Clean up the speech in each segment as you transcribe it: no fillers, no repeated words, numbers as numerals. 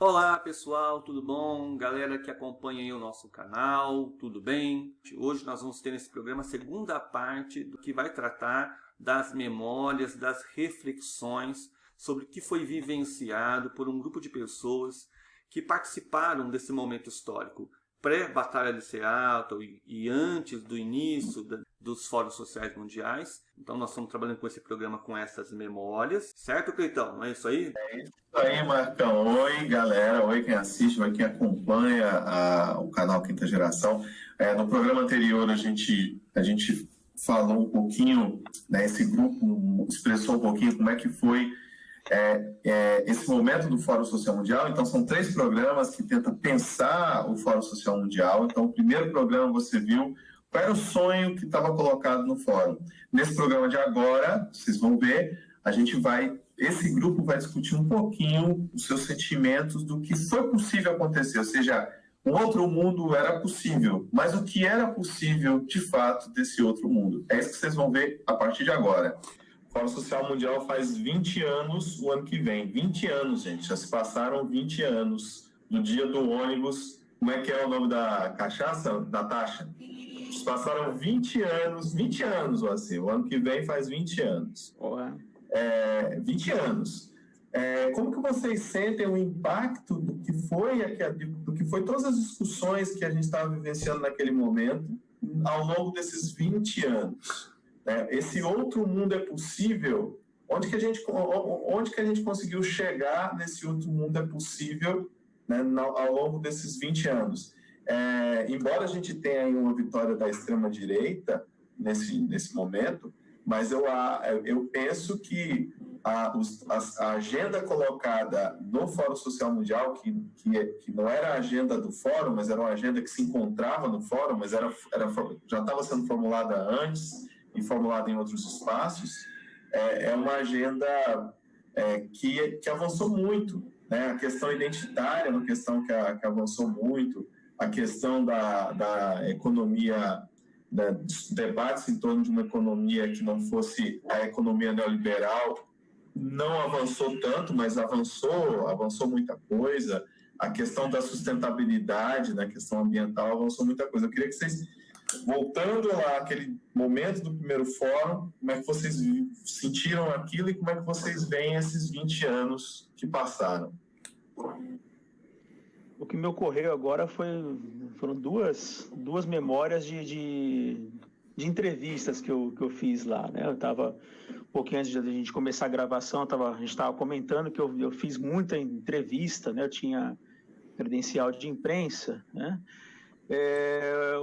Olá pessoal, tudo bom? Galera que acompanha aí o nosso canal, tudo bem? Hoje nós vamos ter nesse programa a segunda parte do que vai tratar das memórias, das reflexões sobre o que foi vivenciado por um grupo de pessoas que participaram desse momento histórico, pré-Batalha de Seattle e antes do início dos Fóruns Sociais Mundiais. Então nós estamos trabalhando com esse programa com essas memórias, certo, Cleitão? Não é isso aí? Isso aí, Marcão. Oi, galera. Oi, quem assiste, oi, quem acompanha o canal Quinta Geração. No programa anterior, a gente falou um pouquinho, né, esse grupo expressou um pouquinho como é que foi esse momento do Fórum Social Mundial. Então, são 3 programas que tentam pensar o Fórum Social Mundial. Então, o primeiro programa você viu qual era o sonho que estava colocado no Fórum. Nesse programa de agora, vocês vão ver, esse grupo vai discutir um pouquinho os seus sentimentos do que foi possível acontecer, ou seja, um outro mundo era possível, mas o que era possível, de fato, desse outro mundo. É isso que vocês vão ver a partir de agora. O Fórum Social Mundial faz 20 anos o ano que vem. 20 anos, gente. Já se passaram 20 anos do dia do ônibus. Como é que é o nome da cachaça, Natasha? Se passaram 20 anos, assim. O ano que vem faz 20 anos. 20 anos. Como que vocês sentem o impacto do que foi todas as discussões que a gente estava vivenciando naquele momento ao longo desses 20 anos? Esse outro mundo é possível? Onde que a gente conseguiu chegar nesse outro mundo é possível, né, ao longo desses 20 anos? Embora a gente tenha aí uma vitória da extrema-direita nesse momento, mas eu penso que a agenda colocada no Fórum Social Mundial, que não era a agenda do Fórum, mas era uma agenda que se encontrava no Fórum, mas já estava sendo formulada antes e formulada em outros espaços, é uma agenda que avançou muito, né? A questão identitária é uma questão que avançou muito, a questão da economia, debates em torno de uma economia que não fosse a economia neoliberal, não avançou tanto, mas avançou muita coisa. A questão da sustentabilidade, da questão ambiental, avançou muita coisa. Eu queria que vocês, voltando lá àquele momento do primeiro fórum, como é que vocês sentiram aquilo e como é que vocês veem esses 20 anos que passaram? O que me ocorreu agora foram duas memórias de entrevistas que eu fiz lá, né? Eu estava, um pouquinho antes de a gente começar a gravação, a gente estava comentando que eu fiz muita entrevista, né? Eu tinha credencial de imprensa, né?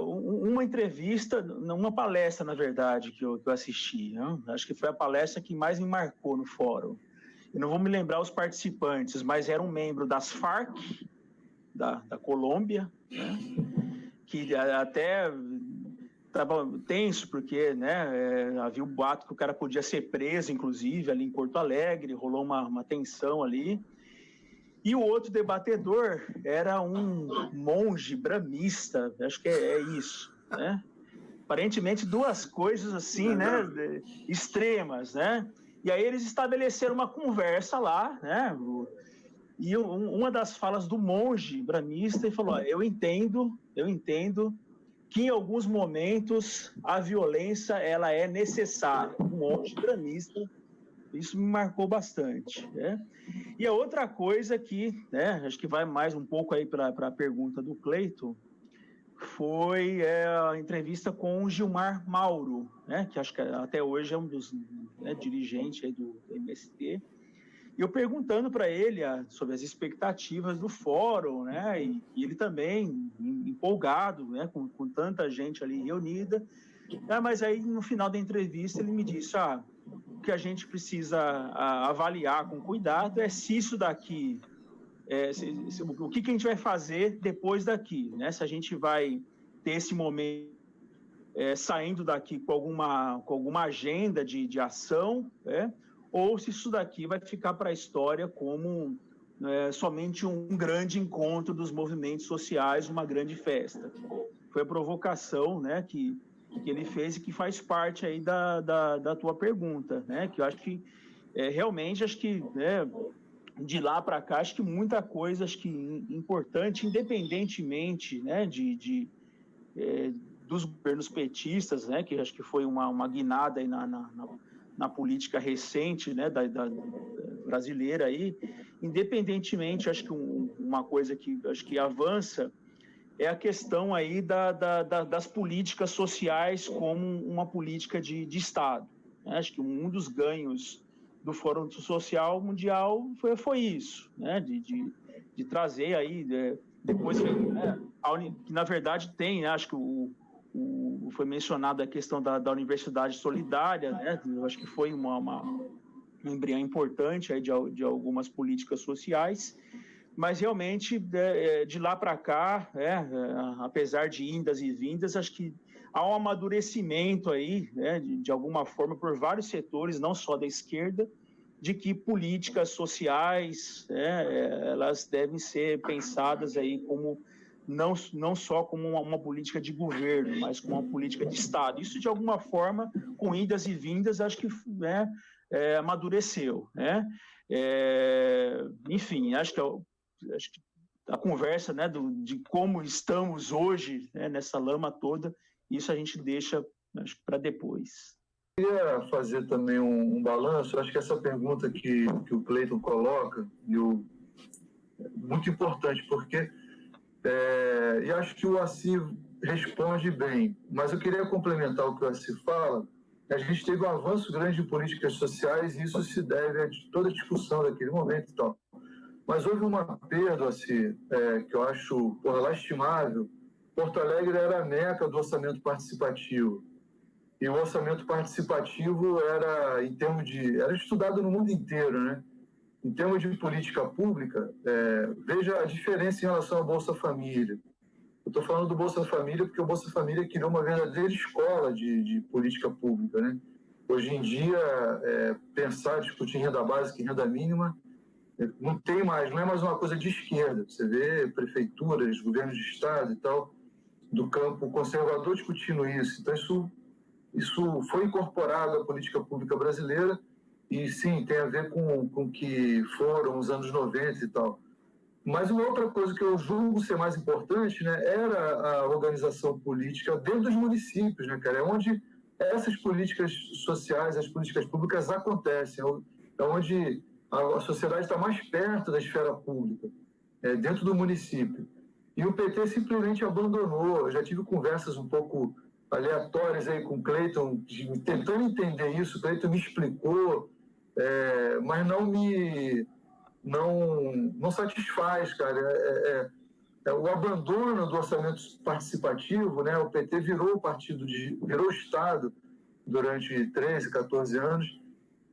Uma entrevista, uma palestra, na verdade, que eu assisti, né? Acho que foi a palestra que mais me marcou no fórum. Eu não vou me lembrar os participantes, mas era um membro das Farc, da Colômbia, né? Que até estava tenso, porque, né, havia o boato que o cara podia ser preso, inclusive, ali em Porto Alegre, rolou uma tensão ali. E o outro debatedor era um monge brahmista, acho que é isso, né? Aparentemente duas coisas assim, né, extremas, né? E aí eles estabeleceram uma conversa lá, né? E uma das falas do monge brahmista, ele falou: eu entendo que em alguns momentos a violência ela é necessária. O monge brahmista, isso me marcou bastante, né? E a outra coisa que, né, acho que vai mais um pouco aí para a pergunta do Cleiton, foi a entrevista com o Gilmar Mauro, né, que acho que até hoje é um dos, né, dirigentes aí do MST. E eu perguntando para ele sobre as expectativas do fórum, né? E ele também empolgado, né? Com tanta gente ali reunida. Mas aí no final da entrevista ele me disse: o que a gente precisa avaliar com cuidado é se isso daqui, o que a gente vai fazer depois daqui, né? Se a gente vai ter esse momento saindo daqui com alguma agenda de ação, né? Ou se isso daqui vai ficar para a história como somente um grande encontro dos movimentos sociais, uma grande festa. Foi a provocação, né, que ele fez e que faz parte aí da tua pergunta, né, que eu acho que realmente, acho que, né, de lá para cá, acho que muita coisa, acho que importante, independentemente, né, dos governos petistas, né, que acho que foi uma guinada aí na política recente, né, da brasileira aí, independentemente, acho que uma coisa que acho que avança é a questão aí das políticas sociais como uma política de Estado. Acho que um dos ganhos do Fórum Social Mundial foi isso, né? de trazer aí, depois que na verdade tem, né? Acho que foi mencionado a questão da Universidade Solidária, né? Eu acho que foi um embrião importante aí de algumas políticas sociais, mas realmente de lá para cá, apesar de indas e vindas, acho que há um amadurecimento aí, né, de alguma forma, por vários setores, não só da esquerda, de que políticas sociais, elas devem ser pensadas aí como não só como uma política de governo, mas como uma política de Estado. Isso, de alguma forma, com indas e vindas, acho que amadureceu, né? Enfim, acho que a conversa, né, de como estamos hoje, né, nessa lama toda, isso a gente deixa para depois. Eu queria fazer também um balanço. Acho que essa pergunta que o Cleiton coloca é muito importante, porque e acho que o Assi responde bem, mas eu queria complementar o que o Assi fala. A gente teve um avanço grande de políticas sociais e isso se deve a toda a discussão daquele momento e tal. Mas houve uma perda, assim, que eu acho lastimável. Porto Alegre era a meca do orçamento participativo. E o orçamento participativo era estudado no mundo inteiro, né? Em termos de política pública, veja a diferença em relação ao Bolsa Família. Eu estou falando do Bolsa Família porque o Bolsa Família criou uma verdadeira escola de política pública, né? Hoje em dia, pensar, discutir renda básica e renda mínima não é mais uma coisa de esquerda. Você vê prefeituras, governos de estado e tal, do campo conservador discutindo isso. Então, isso foi incorporado à política pública brasileira e, sim, tem a ver com que foram os anos 90 e tal. Mas uma outra coisa que eu julgo ser mais importante, né, era a organização política dentro dos municípios, né, cara? É onde essas políticas sociais, as políticas públicas acontecem, é onde a sociedade está mais perto da esfera pública, dentro do município. E o PT simplesmente abandonou. Eu já tive conversas um pouco aleatórias aí com o Cleiton, tentando entender isso. O Cleiton me explicou, mas não satisfaz, cara. O abandono do orçamento participativo, né? O PT virou virou Estado durante 13, 14 anos,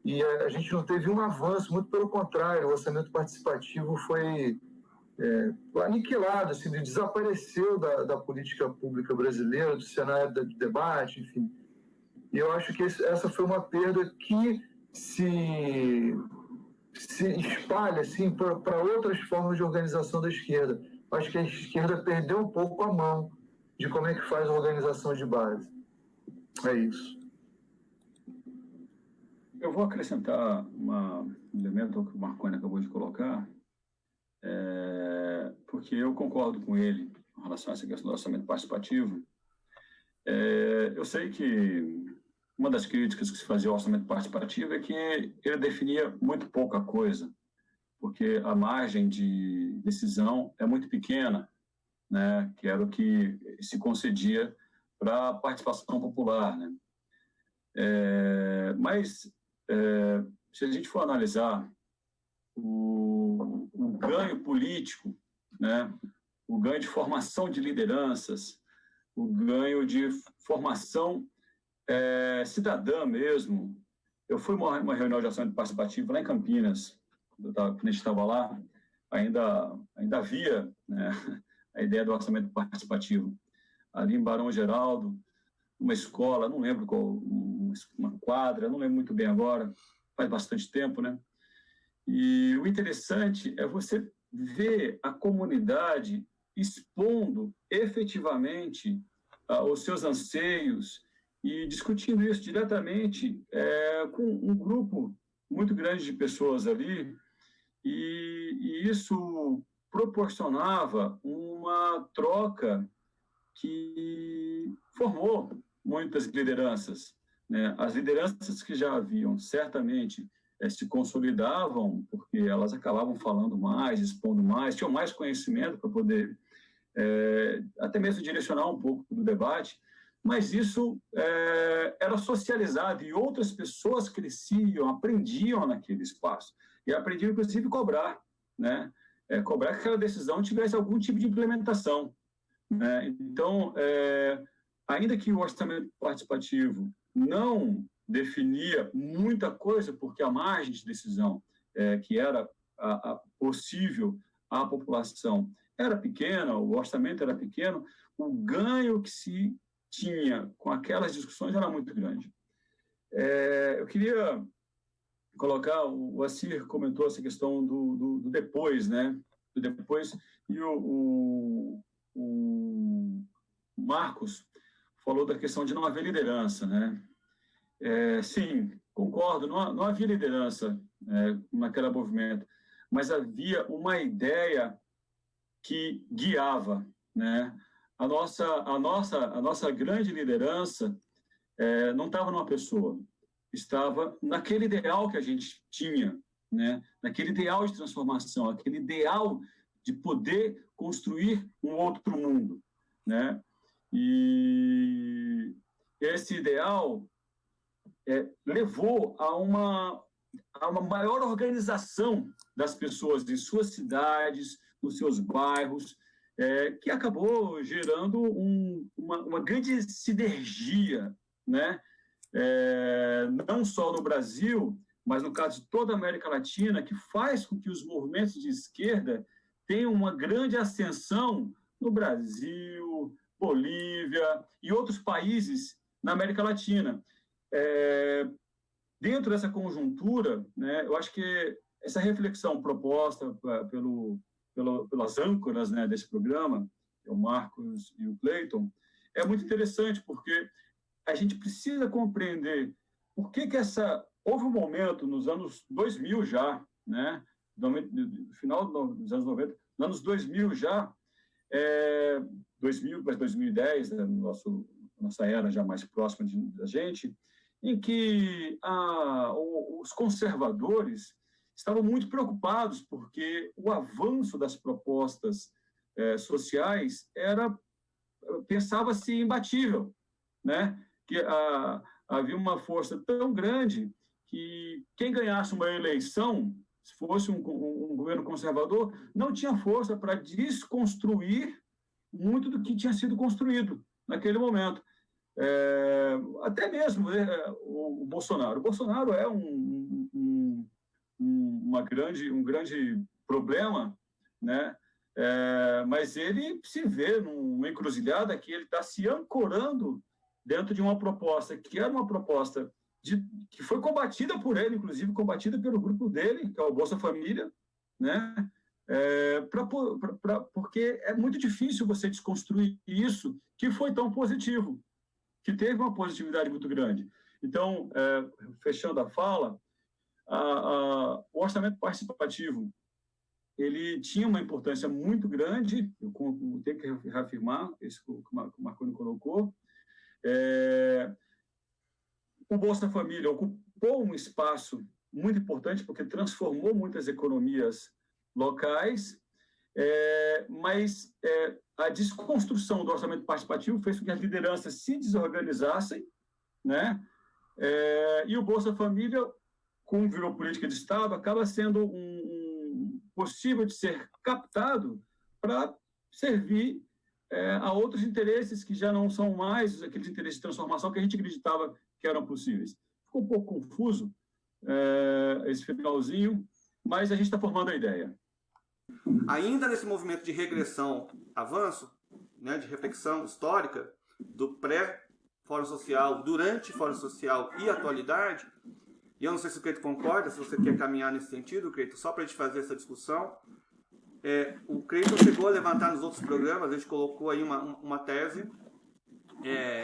e a gente não teve um avanço, muito pelo contrário, o orçamento participativo foi aniquilado, assim, desapareceu da política pública brasileira, do cenário de debate, enfim. E eu acho que essa foi uma perda que se espalha assim, para outras formas de organização da esquerda. Acho que a esquerda perdeu um pouco a mão de como é que faz a organização de base. É isso. Eu vou acrescentar um elemento que o Marconi acabou de colocar, porque eu concordo com ele em relação a essa questão do orçamento participativo. Eu sei que uma das críticas que se fazia ao orçamento participativo é que ele definia muito pouca coisa, porque a margem de decisão é muito pequena, né, que era o que se concedia para a participação popular, né? Mas se a gente for analisar o ganho político, né, o ganho de formação de lideranças, o ganho de formação cidadã mesmo. Eu fui a uma reunião de orçamento participativo lá em Campinas, quando a gente estava lá, ainda havia, né, a ideia do orçamento participativo. Ali em Barão Geraldo, uma escola, não lembro qual, uma quadra, não lembro muito bem agora, faz bastante tempo, né? E o interessante é você ver a comunidade expondo efetivamente os seus anseios e discutindo isso diretamente com um grupo muito grande de pessoas ali e isso proporcionava uma troca que formou muitas lideranças, né? As lideranças que já haviam, certamente, se consolidavam, porque elas acabavam falando mais, expondo mais, tinham mais conhecimento para poder até mesmo direcionar um pouco do debate, mas isso era socializado e outras pessoas cresciam, aprendiam naquele espaço, e aprendiam, inclusive, cobrar, né? Cobrar que aquela decisão tivesse algum tipo de implementação, né? Então, ainda que o orçamento participativo não definia muita coisa, porque a margem de decisão que era possível à população era pequena, o orçamento era pequeno, o ganho que se tinha com aquelas discussões era muito grande. Eu queria colocar, o Assir comentou essa questão do depois, né? Do depois, e o Marcos falou da questão de não haver liderança, né? Sim, concordo, não havia liderança naquele movimento, mas havia uma ideia que guiava, né? A nossa grande liderança não estava numa pessoa, estava naquele ideal que a gente tinha, né? Naquele ideal de transformação, aquele ideal de poder construir um outro mundo, né? E esse ideal levou a uma maior organização das pessoas em suas cidades, nos seus bairros, que acabou gerando uma grande sinergia, né? Não só no Brasil, mas no caso de toda a América Latina, que faz com que os movimentos de esquerda tenham uma grande ascensão no Brasil, Bolívia e outros países na América Latina. Dentro dessa conjuntura, né, eu acho que essa reflexão proposta pelas âncoras, né, desse programa, o Marcos e o Cleiton, é muito interessante, porque a gente precisa compreender por que houve um momento nos anos 2000 já, né, no final dos anos 90, nos anos 2000 já, 2000 para 2010, né, nossa era já mais próxima da gente, em que os conservadores estavam muito preocupados, porque o avanço das propostas sociais pensava-se imbatível, né? Que havia uma força tão grande que quem ganhasse uma eleição, se fosse um governo conservador, não tinha força para desconstruir muito do que tinha sido construído naquele momento. Até mesmo o Bolsonaro. O Bolsonaro é um grande problema, né? Mas ele se vê numa encruzilhada que ele está se ancorando dentro de uma proposta que era uma proposta que foi combatida por ele, inclusive combatida pelo grupo dele, que é o Bolsa Família, né? Porque é muito difícil você desconstruir isso que foi tão positivo, que teve uma positividade muito grande. Então, fechando a fala, o orçamento participativo ele tinha uma importância muito grande, eu tenho que reafirmar isso que o Marconi colocou. O Bolsa Família ocupou um espaço muito importante, porque transformou muitas economias locais, mas a desconstrução do orçamento participativo fez com que as lideranças se desorganizassem, né? E o Bolsa Família, como virou política de Estado, acaba sendo possível de ser captado para servir a outros interesses que já não são mais aqueles interesses de transformação que a gente acreditava que eram possíveis. Ficou um pouco confuso esse finalzinho, mas a gente está formando a ideia. Ainda nesse movimento de regressão, avanço, né, de reflexão histórica, do pré-Fórum Social, durante o Fórum Social e atualidade, e eu não sei se o Cleito concorda, se você quer caminhar nesse sentido, Cleito, só para a gente fazer essa discussão. O Cleito chegou a levantar nos outros programas, a gente colocou aí uma tese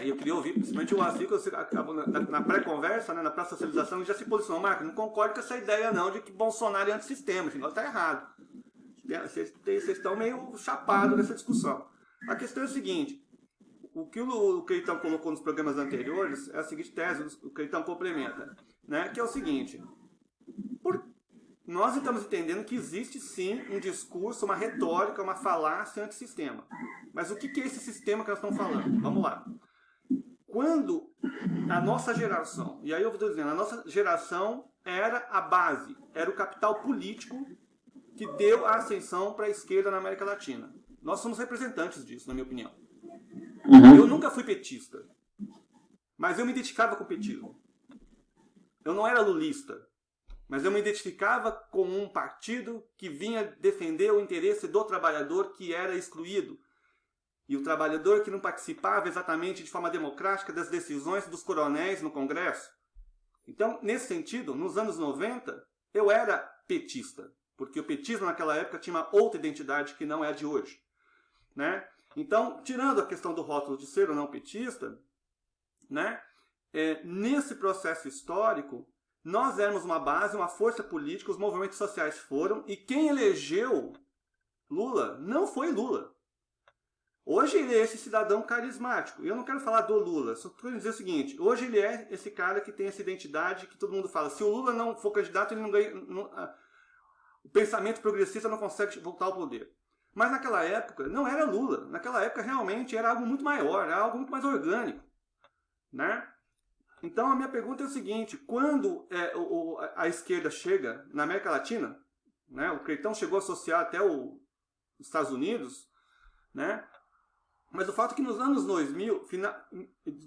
eu queria ouvir, principalmente o Assis, que você acabou na pré-conversa, né, na pré-socialização, ele já se posicionou. Marco, não concordo com essa ideia não de que Bolsonaro é antissistema, esse negócio está errado. Vocês estão meio chapados nessa discussão. A questão é o seguinte, o que o Cleitão colocou nos programas anteriores é a seguinte tese, o Cleitão complementa, né, que é o seguinte, nós estamos entendendo que existe sim um discurso, uma retórica, uma falácia antissistema. Mas o que é esse sistema que nós estamos falando? Vamos lá. Quando a nossa geração, e aí eu estou dizendo, a nossa geração era a base, era o capital político que deu a ascensão para a esquerda na América Latina. Nós somos representantes disso, na minha opinião. Eu nunca fui petista, mas eu me identificava com o petismo. Eu não era lulista, mas eu me identificava com um partido que vinha defender o interesse do trabalhador que era excluído. E o trabalhador que não participava exatamente de forma democrática das decisões dos coronéis no Congresso. Então, nesse sentido, nos anos 90, eu era petista, porque o petismo naquela época tinha uma outra identidade que não é a de hoje, né? Então, tirando a questão do rótulo de ser ou não petista, né, nesse processo histórico, nós éramos uma base, uma força política, os movimentos sociais foram, e quem elegeu Lula não foi Lula. Hoje ele é esse cidadão carismático. E eu não quero falar do Lula, só quero dizer o seguinte, hoje ele é esse cara que tem essa identidade que todo mundo fala, se o Lula não for candidato, ele não ganha, o pensamento progressista não consegue voltar ao poder. Mas naquela época não era Lula, naquela época realmente era algo muito maior, era algo muito mais orgânico, né? Então a minha pergunta é o seguinte, quando a esquerda chega na América Latina, né, o Cleitão chegou a associar até os Estados Unidos, né, mas o fato é que nos anos 2000,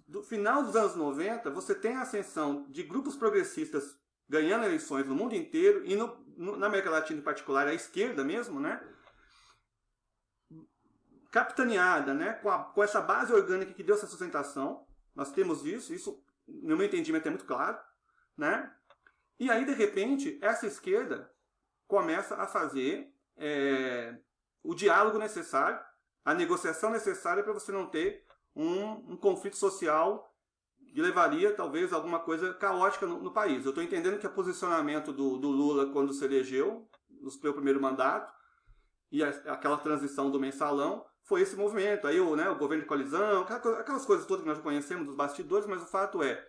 do final dos anos 90, você tem a ascensão de grupos progressistas ganhando eleições no mundo inteiro, e na América Latina em particular, a esquerda mesmo, né, capitaneada, né, com essa base orgânica que deu essa sustentação, nós temos isso no meu entendimento é muito claro, né? E aí, de repente, essa esquerda começa a fazer o diálogo necessário, a negociação necessária para você não ter um conflito social que levaria, talvez, a alguma coisa caótica no país. Eu estou entendendo que o posicionamento do Lula, quando se elegeu, no seu primeiro mandato, e aquela transição do mensalão, foi esse movimento. Aí o governo de coalizão, aquelas coisas todas que nós conhecemos dos bastidores, mas o fato é,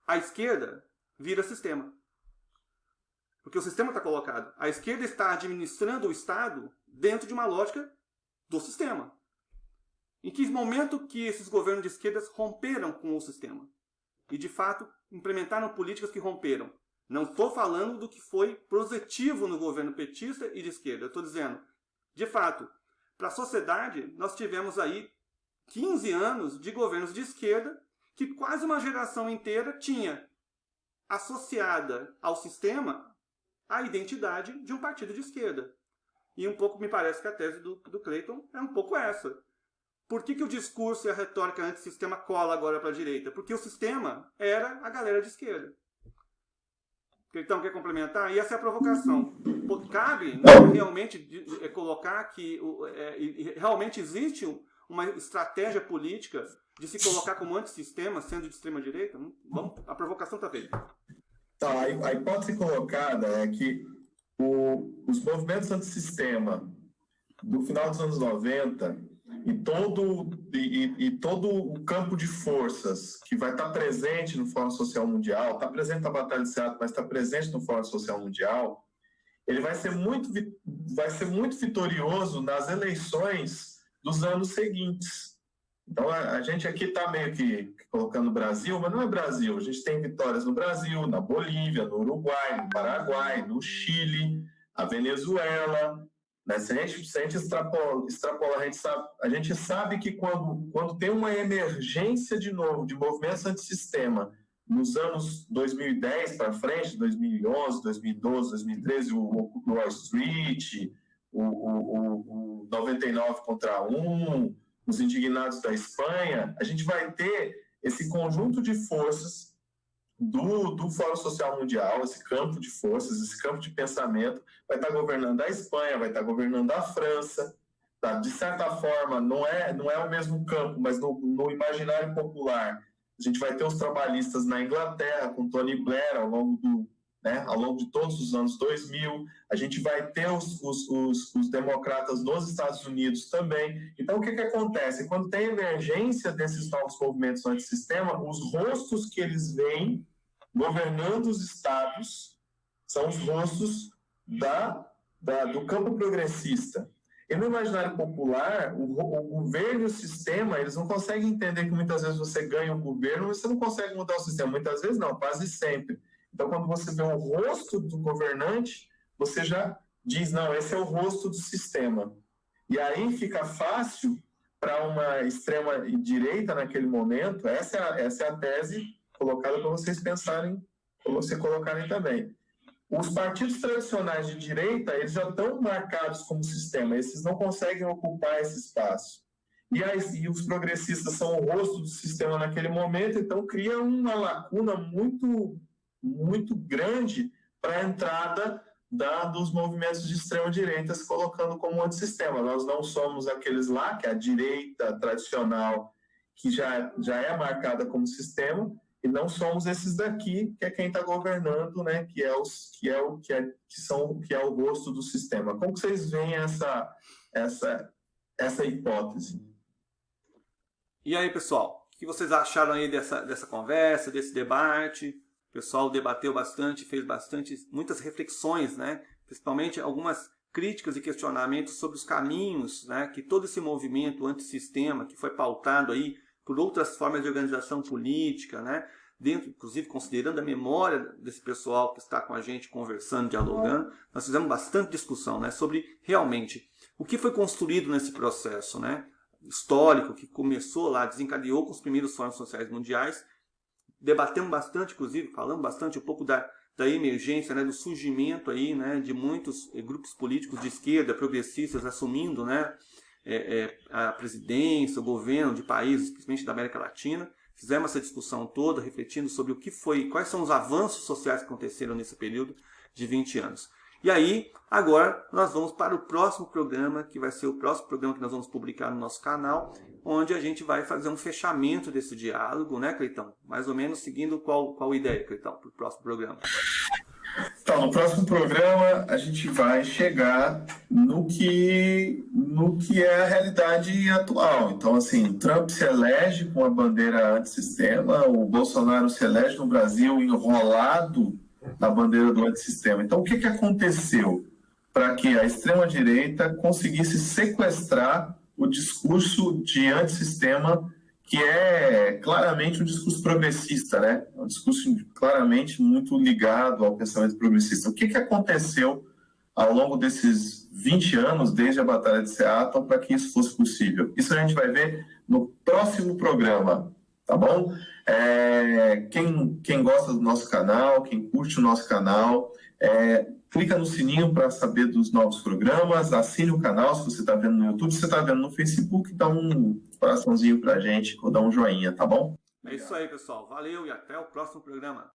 a esquerda vira sistema. Porque o sistema está colocado. A esquerda está administrando o Estado dentro de uma lógica do sistema. Em que momento que esses governos de esquerdas romperam com o sistema? E, de fato, implementaram políticas que romperam. Não estou falando do que foi positivo no governo petista e de esquerda. Eu estou dizendo, de fato, para a sociedade, nós tivemos aí 15 anos de governos de esquerda que quase uma geração inteira tinha associada ao sistema a identidade de um partido de esquerda. E um pouco me parece que a tese do Cleiton é um pouco essa. Por que o discurso e a retórica antissistema cola agora para a direita? Porque o sistema era a galera de esquerda. Cleiton, quer complementar? E essa é a provocação. Cabe realmente colocar que realmente existe uma estratégia política de se colocar como antissistema, sendo de extrema-direita? A provocação está feita. Tá, a hipótese colocada é que os movimentos antissistema do final dos anos 90 e todo o campo de forças que vai estar presente no Fórum Social Mundial, está presente na Batalha de Seattle, mas está presente no Fórum Social Mundial, ele vai ser muito vitorioso nas eleições dos anos seguintes. Então, a gente aqui está meio que colocando o Brasil, mas não é Brasil. A gente tem vitórias no Brasil, na Bolívia, no Uruguai, no Paraguai, no Chile, a Venezuela. Né? Se a gente extrapola, a gente sabe que quando tem uma emergência de novo de movimentos antissistema, nos anos 2010 para frente, 2011, 2012, 2013, o Wall Street, o 99 contra 1, os indignados da Espanha, a gente vai ter esse conjunto de forças do Fórum Social Mundial, esse campo de forças, esse campo de pensamento, vai estar governando a Espanha, vai estar governando a França, tá, de certa forma, não é o mesmo campo, mas no imaginário popular, a gente vai ter os trabalhistas na Inglaterra, com Tony Blair, ao longo de todos os anos 2000, a gente vai ter os democratas nos Estados Unidos também. Então, o que acontece? Quando tem emergência desses novos movimentos antissistema, os rostos que eles veem governando os estados são os rostos do campo progressista. E no imaginário popular, o governo e o sistema, eles não conseguem entender que muitas vezes você ganha o governo, mas você não consegue mudar o sistema. Muitas vezes não, quase sempre. Então, quando você vê o rosto do governante, você já diz, não, esse é o rosto do sistema. E aí fica fácil para uma extrema-direita naquele momento, essa é a tese colocada para vocês pensarem, para vocês colocarem também. Os partidos tradicionais de direita, eles já estão marcados como sistema, esses não conseguem ocupar esse espaço. E os progressistas são o rosto do sistema naquele momento, então cria uma lacuna muito, muito grande para a entrada dos movimentos de extrema-direita se colocando como antissistema. Nós não somos aqueles lá, que é a direita tradicional, que já é marcada como sistema, e não somos esses daqui, que é quem está governando, né? Que é o rosto do sistema. Como que vocês veem essa hipótese? E aí, pessoal, o que vocês acharam aí dessa conversa, desse debate? O pessoal debateu bastante, fez muitas reflexões, né? Principalmente algumas críticas e questionamentos sobre os caminhos, né? Que todo esse movimento antissistema, que foi pautado aí por outras formas de organização política, né? Inclusive considerando a memória desse pessoal que está com a gente conversando, dialogando, nós fizemos bastante discussão, né? Sobre realmente o que foi construído nesse processo, né? Histórico, que começou lá, desencadeou com os primeiros fóruns sociais mundiais. Debatemos bastante, inclusive, falamos bastante um pouco da emergência, né, do surgimento aí, né, de muitos grupos políticos de esquerda, progressistas, assumindo, né, a presidência, o governo de países, principalmente da América Latina. Fizemos essa discussão toda, refletindo sobre quais são os avanços sociais que aconteceram nesse período de 20 anos. E aí, agora, nós vamos para o próximo programa, que vai ser o próximo programa que nós vamos publicar no nosso canal, onde a gente vai fazer um fechamento desse diálogo, né, Cleitão? Mais ou menos seguindo qual ideia, Cleitão, para o próximo programa? Então, no próximo programa, a gente vai chegar no que é a realidade atual. Então, assim, Trump se elege com a bandeira antissistema, o Bolsonaro se elege no Brasil enrolado na bandeira do antissistema. Então, o que aconteceu para que a extrema-direita conseguisse sequestrar o discurso de antissistema, que é claramente um discurso progressista, né? Um discurso claramente muito ligado ao pensamento progressista. O que aconteceu ao longo desses 20 anos, desde a Batalha de Seattle, para que isso fosse possível? Isso a gente vai ver no próximo programa, tá bom? Quem gosta do nosso canal, quem curte o nosso canal, clica no sininho para saber dos novos programas, assine o canal se você está vendo no YouTube, se você está vendo no Facebook, dá um coraçãozinho para a gente, ou dá um joinha, tá bom? É isso aí, pessoal. Valeu e até o próximo programa.